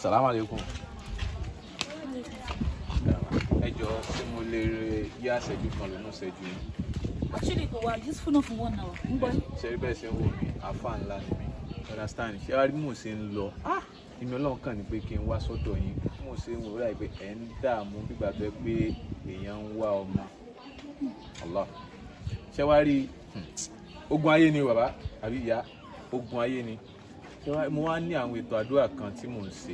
Assalamu alaikum. Ẹ jọ̀ọ́ ṣé mo lè yá ṣẹ́jú kan lónú ṣẹ́jú yín? Actually, go well. Useful enough for 1 hour. Ṣé bẹ́ẹ̀ ṣe ń wò mí àfáà ńlá ni mí. Understand? Ṣé wàá rí mò ń ṣe ń lọ? Inú Ọlọ́run kàn ní pé kí n wá sọ́dọ̀ yín. Mò ń ṣe ń wò láì pé ẹ̀ ń dààmú bígbà tó pé èèyàn ń wá ọmọ. Allah. Ṣé wàá rí ogun ayé ni bàbá àbí ìyá? Ogun ayé ni. Mo wá ní àwọn ètò àdúrà kan tí mò ń ṣe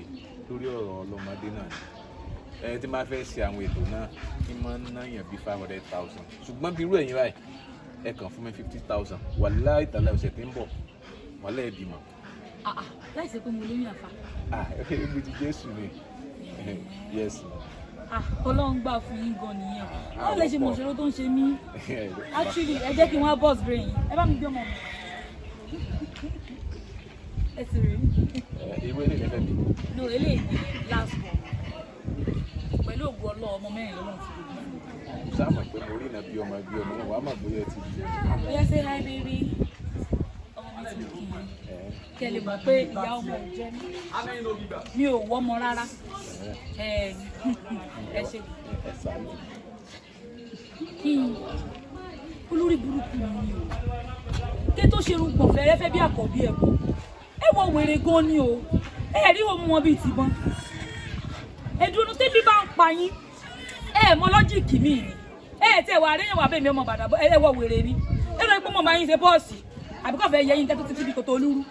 lórí ọ̀rọ̀ ọlọ́mọdé náà ni. Tí máa fẹ́ ṣe àwọn ètò náà kí n máa ń náyàn bí 500,000 ṣùgbọ́n bí irú ẹ̀yin báyìí ẹ kàn fún mi 50,000 wàláhì tàláhì ọ̀sẹ̀ tí ń bọ̀ wàláhì ẹ bímọ. Láì ṣe pé mo lóyún àfa. Ibi ti Jésù ni. Yes. Ọlọ́run gbà fún yín gan nìyẹn. Báwo lẹ ṣe mọ̀ ṣòro tó ń ṣe mí? Actually, ẹ jẹ́ kí n wá boss brain. Ẹ bá mi gbé ọmọ mi. Ẹ sì rí. Irú èlé lẹ́fẹ̀ẹ́ mi. No, eléyìí ni last one. Pẹ̀lú ògùn ọlọ́ ọmọ mẹ́rin lọ́wọ́ ti dé. Sáà mọ̀ pé mo rí iná bí ọmọ náà wàá mọ̀ bóyá ẹ ti di. Bóyá say hi baby. Ọmọ mi ti kì í. Kẹ́ lè mọ̀ pé ìyá ọmọ ò jẹ́ mi ò wọ́mọ rárá. Ẹ ṣe. Olórí burúkú ni o. Ké tó ṣe irun pọ̀ fẹ́rẹ́fẹ́ bí àkọ́bí ẹ̀kọ́. Ẹ wọ wèrè gan ni o. Ẹ rí òun wọn bíi tìbọn. Ẹ̀dùnú tẹ́bí bá ń pa yín. Ẹ mọ lọ́jíìkì mi ni. Tẹ̀ wà àríyànwó abẹ́mi ọmọ bàdà ẹ wọ wèrè ni. Ẹ lọ pé mo máa yín ṣe bọ́ọ̀sì. Àbíkọ́ fẹ́ yẹ yín tẹ́tù títí bí kò tó lúrú.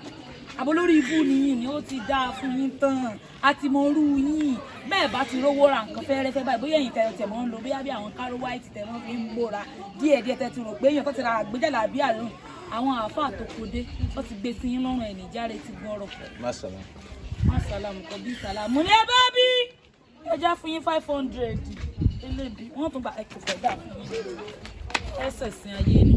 Àbò lórí ibú ni yín ni ó ti dáa fún yín tán. Àti mo rú yín. Bẹ́ẹ̀ bá ti rówó ra nǹkan fẹ́rẹ́fẹ́ báyìí bóyá ẹ̀yin tẹ̀ mọ́ ń lo bóyá bí àwọn káró white tẹ̀ mọ́ fi ń gbóra díẹ̀díẹ̀ tẹ̀ ti rò pé èèyàn tó ti ra àgbéjáde àbí àrùn àwọn àáfàá tó kódé wọ́n ti gbé sí yín lọ́rùn ẹ̀ níjàre ti gbọ́rọ̀. Másàlámù kọ bí sàlámù ní ẹ bá bí ẹja fún yín 500 elébi wọ́n tún gba ẹ̀kọ́ fẹ́ dà fún yín ẹsẹ̀ sin ayé ni.